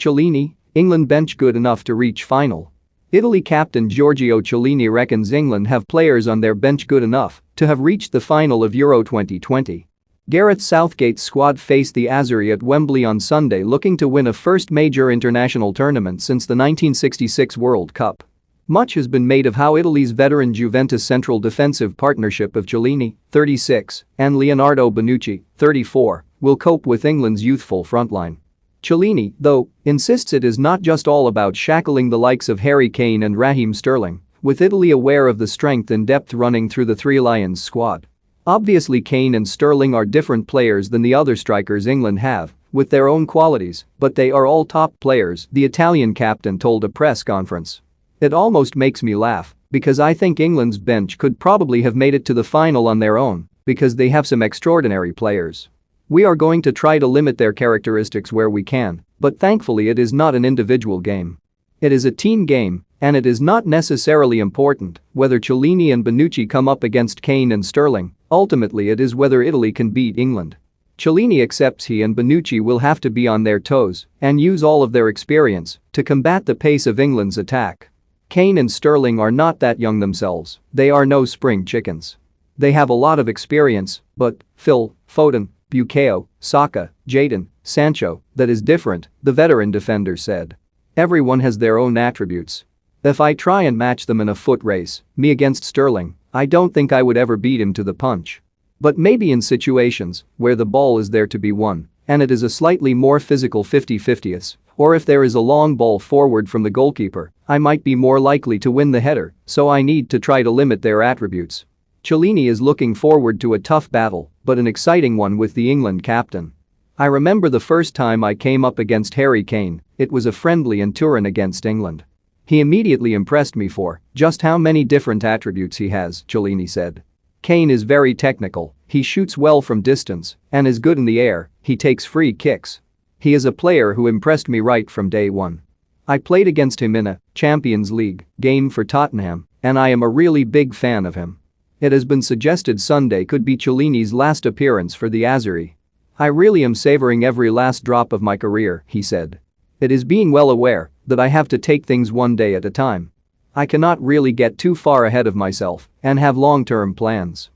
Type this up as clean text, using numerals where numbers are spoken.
Chiellini, England bench good enough to reach final. Italy captain Giorgio Chiellini reckons England have players on their bench good enough to have reached the final of Euro 2020. Gareth Southgate's squad faced the Azzurri at Wembley on Sunday looking to win a first major international tournament since the 1966 World Cup. Much has been made of how Italy's veteran Juventus central defensive partnership of Chiellini, 36, and Leonardo Bonucci, 34, will cope with England's youthful frontline. Chiellini, though, insists it is not just all about shackling the likes of Harry Kane and Raheem Sterling, with Italy aware of the strength and depth running through the Three Lions squad. Obviously Kane and Sterling are different players than the other strikers England have, with their own qualities, but they are all top players, the Italian captain told a press conference. It almost makes me laugh, because I think England's bench could probably have made it to the final on their own, because they have some extraordinary players. We are going to try to limit their characteristics where we can, but thankfully it is not an individual game. It is a team game, and it is not necessarily important whether Chiellini and Bonucci come up against Kane and Sterling, ultimately it is whether Italy can beat England. Chiellini accepts he and Bonucci will have to be on their toes and use all of their experience to combat the pace of England's attack. Kane and Sterling are not that young themselves, they are no spring chickens. They have a lot of experience, but Phil, Foden, Bukayo, Saka, Jadon, Sancho, that is different, the veteran defender said. Everyone has their own attributes. If I try and match them in a foot race, me against Sterling, I don't think I would ever beat him to the punch. But maybe in situations where the ball is there to be won, and it is a slightly more physical 50-50s, or if there is a long ball forward from the goalkeeper, I might be more likely to win the header, so I need to try to limit their attributes. Chiellini is looking forward to a tough battle, but an exciting one with the England captain. I remember the first time I came up against Harry Kane, it was a friendly in Turin against England. He immediately impressed me for just how many different attributes he has, Chiellini said. Kane is very technical, he shoots well from distance, and is good in the air, he takes free kicks. He is a player who impressed me right from day one. I played against him in a Champions League game for Tottenham, and I am a really big fan of him. It has been suggested Sunday could be Chiellini's last appearance for the Azzurri. I really am savoring every last drop of my career, he said. It is being well aware that I have to take things one day at a time. I cannot really get too far ahead of myself and have long-term plans.